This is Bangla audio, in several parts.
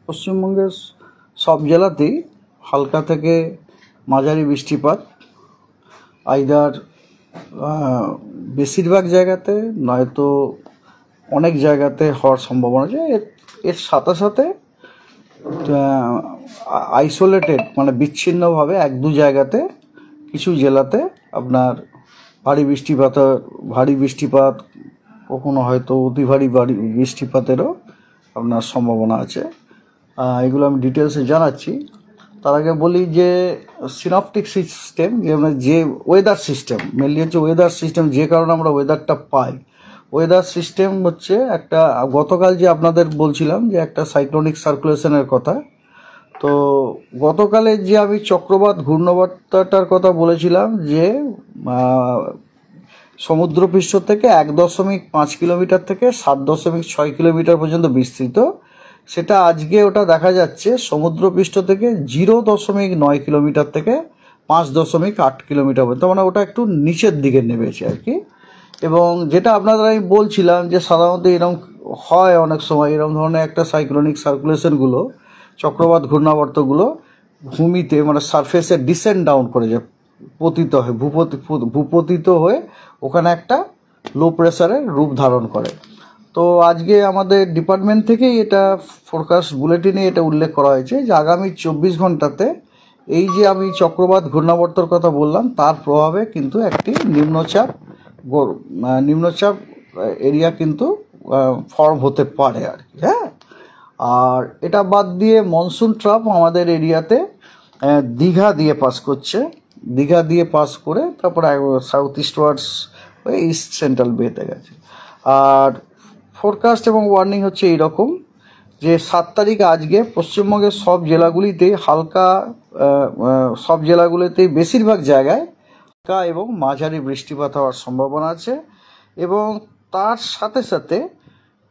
পশ্চিমবঙ্গের সব জেলাতেই হালকা থেকে মাঝারি বৃষ্টিপাত আইদার বেশিরভাগ জায়গাতে নয়তো অনেক জায়গাতে হওয়ার সম্ভাবনা আছে। এর সাথে সাথে আইসোলেটেড মানে বিচ্ছিন্নভাবে এক দু জায়গাতে কিছু জেলাতে আপনার ভারী বৃষ্টিপাত কখনো হয়তো অতি ভারী বৃষ্টিপাতেরও আপনার সম্ভাবনা আছে। এগুলো আমি ডিটেলসে জানাচ্ছি। তার আগে বলি যে সিনপটিক সিস্টেম যে ওয়েদার সিস্টেম মেনলি হচ্ছে ওয়েদার সিস্টেম, যে কারণে আমরা ওয়েদারটা পাই। ওয়েদার সিস্টেম হচ্ছে একটা, গতকাল যে আপনাদের বলছিলাম যে একটা সাইক্লোনিক সার্কুলেশনের কথা, তো গতকালে যে আমি চক্রবাত ঘূর্ণাবর্তটার কথা বলেছিলাম যে সমুদ্রপৃষ্ঠ থেকে 1.5 কিলোমিটার থেকে 7.6 কিলোমিটার পর্যন্ত বিস্তৃত, সেটা আজকে ওটা দেখা যাচ্ছে সমুদ্রপৃষ্ঠ থেকে 0.9 কিলোমিটার থেকে 5.8 কিলোমিটার পর্যন্ত, মানে ওটা একটু নিচের দিকে নেমেছে আর কি। এবং যেটা আপনাদের আমি বলছিলাম যে সাধারণত এরকম হয় অনেক সময়, এরকম ধরনের একটা সাইক্লোনিক সার্কুলেশনগুলো, চক্রবাত ঘূর্ণাবর্তগুলো ভূমিতে মানে সারফেসে ডিসেন্ড ডাউন করে যায়, পতিত হয়, ভূপতিত হয়ে ওখানে একটা লো প্রেসারের রূপ ধারণ করে। তো আজকে আমাদের ডিপার্টমেন্ট থেকেই এটা ফোরকাস্ট বুলেটিনে এটা উল্লেখ করা হয়েছে যে আগামী 24 ঘন্টাতে এই যে আমি চক্রবাত ঘূর্ণাবর্তর কথা বললাম তার প্রভাবে কিন্তু একটি নিম্নচাপ এরিয়া কিন্তু ফর্ম হতে পারে আর কি। হ্যাঁ, আর এটা বাদ দিয়ে মনসুন ট্রাপ আমাদের এরিয়াতে দীঘা দিয়ে পাস করে তারপরে সাউথ ইস্টওয়ার্ডস ইস্ট সেন্ট্রাল বেতে গেছে। আর ফোরকাস্ট এবং ওয়ার্নিং হচ্ছে এইরকম যে 7 তারিখ আজকে পশ্চিমবঙ্গের সব জেলাগুলিতেই বেশিরভাগ জায়গায় হালকা এবং মাঝারি বৃষ্টিপাত হওয়ার সম্ভাবনা আছে, এবং তার সাথে সাথে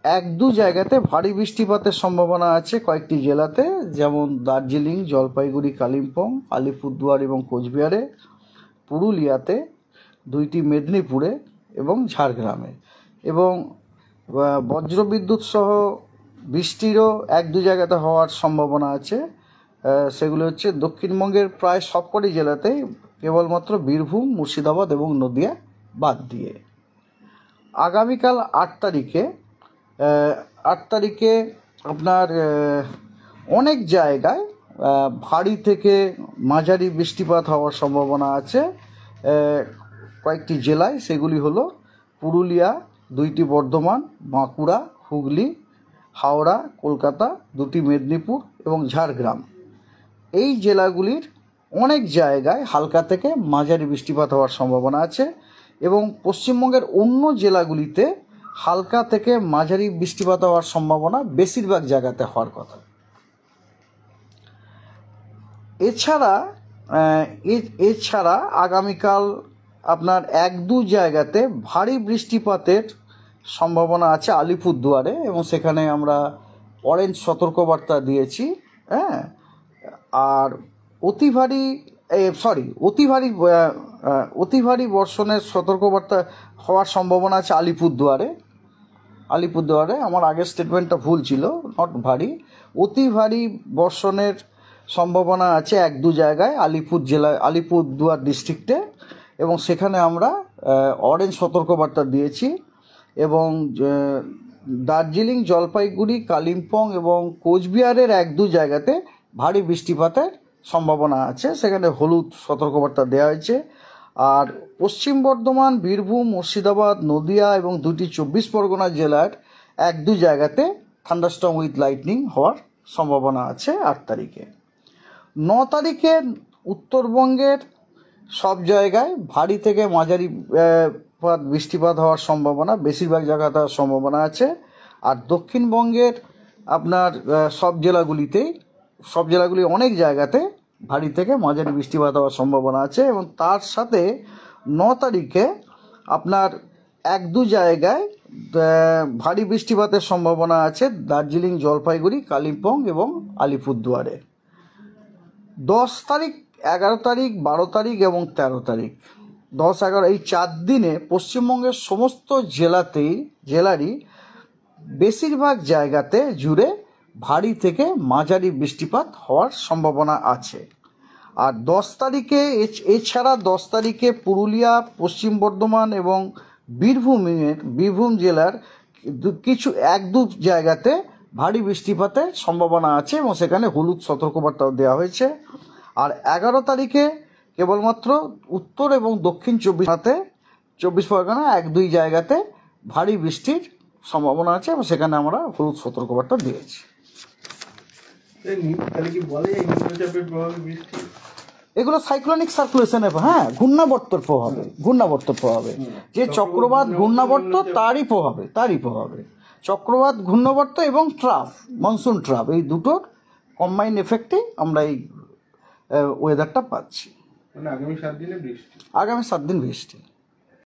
এক দু জায়গাতে ভারী বৃষ্টিপাতের সম্ভাবনা আছে কয়েকটি জেলাতে, যেমন দার্জিলিং, জলপাইগুড়ি, কালিম্পং, আলিপুরদুয়ার এবং কোচবিহারে, পুরুলিয়াতে, 2টি মেদিনীপুরে এবং ঝাড়গ্রামে। এবং বজ্রবিদ্যুৎ সহ বৃষ্টিরও এক দু জায়গাতে হওয়ার সম্ভাবনা আছে। সেগুলো হচ্ছে দক্ষিণবঙ্গের প্রায় সবকটি জেলাতেই, কেবলমাত্র বীরভূম, মুর্শিদাবাদ এবং নদিয়া বাদ দিয়ে। আগামীকাল 8 তারিখে আপনার অনেক জায়গায় ভারী থেকে মাঝারি বৃষ্টিপাত হওয়ার সম্ভাবনা আছে কয়েকটি জেলায়। সেগুলি হলো পুরুলিয়া, 2টি বর্ধমান, বাঁকুড়া, হুগলি, হাওড়া, কলকাতা, 2টি মেদিনীপুর এবং ঝাড়গ্রাম। এই জেলাগুলির অনেক জায়গায় হালকা থেকে মাঝারি বৃষ্টিপাত হওয়ার সম্ভাবনা আছে, এবং পশ্চিমবঙ্গের অন্য জেলাগুলিতে হালকা থেকে মাঝারি বৃষ্টিপাত হওয়ার সম্ভাবনা বেশিরভাগ জায়গাতে হওয়ার কথা। এছাড়া আগামীকাল আপনার এক দু জায়গাতে ভারী বৃষ্টিপাতের সম্ভাবনা আছে আলিপুরদুয়ারে, এবং সেখানে আমরা অরেঞ্জ সতর্কবার্তা দিয়েছি। হ্যাঁ, আর অতি ভারী বর্ষণের সতর্কবার্তা হওয়ার সম্ভাবনা আছে আলিপুরদুয়ারে। আমার আগের স্টেটমেন্টটা ভুল ছিল, নট ভারী, অতি ভারী বর্ষণের সম্ভাবনা আছে এক দু জায়গায় আলিপুরদুয়ার ডিস্ট্রিক্টে, এবং সেখানে আমরা অরেঞ্জ সতর্কবার্তা দিয়েছি। এবং দার্জিলিং, জলপাইগুড়ি, কালিম্পং এবং কোচবিহারের এক দু জায়গাতে ভারী বৃষ্টিপাতের সম্ভাবনা আছে, সেখানে হলুদ সতর্কবার্তা দেওয়া হয়েছে। আর পশ্চিম বর্ধমান, বীরভূম, মুর্শিদাবাদ, নদিয়া এবং 2টি 24 পরগনা জেলার এক দু জায়গাতে থান্ডারস্টর্ম উইথ লাইটনিং হওয়ার সম্ভাবনা আছে 8 তারিখে। 9 তারিখে উত্তরবঙ্গের সব জায়গায় ভারী থেকে মাঝারি বৃষ্টিপাত হওয়ার সম্ভাবনা, বেশিরভাগ জায়গাতে হওয়ার সম্ভাবনা আছে। আর দক্ষিণবঙ্গের আপনার সব জেলাগুলি অনেক জায়গাতে ভারী থেকে মাঝারি বৃষ্টিপাত হওয়ার সম্ভাবনা আছে। এবং তার সাথে 9 তারিখে আপনার এক দু জায়গায় ভারী বৃষ্টিপাতের সম্ভাবনা আছে দার্জিলিং, জলপাইগুড়ি, কালিম্পং এবং আলিপুরদুয়ারে। 10 তারিখ, 11 তারিখ, 12 তারিখ এবং 13 তারিখ, 10-11 এই 4 দিনে পশ্চিমবঙ্গের সমস্ত জেলারই বেশিরভাগ জায়গাতে জুড়ে ভারী থেকে মাঝারি বৃষ্টিপাত হওয়ার সম্ভাবনা আছে। আর 10 তারিখে এছাড়া 10 তারিখে পুরুলিয়া, পশ্চিম বর্ধমান এবং বীরভূম জেলার কিছু 1-2 জায়গাতে ভারী বৃষ্টিপাতের সম্ভাবনা আছে এবং সেখানে হলুদ সতর্কবার্তাও দেওয়া হয়েছে। আর 11 তারিখে কেবলমাত্র উত্তর এবং দক্ষিণ চব্বিশ পরগনা 1-2 জায়গাতে ভারী বৃষ্টির সম্ভাবনা আছে এবং সেখানে আমরা হলুদ সতর্কবার্তা দিয়েছি। এগুলো সাইক্লোনিক সার্কুলেশনের, হ্যাঁ, ঘূর্ণাবর্তের প্রভাবে যে চক্রবাত ঘূর্ণাবর্ত তারই প্রভাবে চক্রবাত ঘূর্ণাবর্ত এবং মনসুন ট্রাফ, এই দুটোর কম্বাইন এফেক্টে আমরা এই ওয়েদারটা পাচ্ছি। আগামী 7 দিন বৃষ্টি।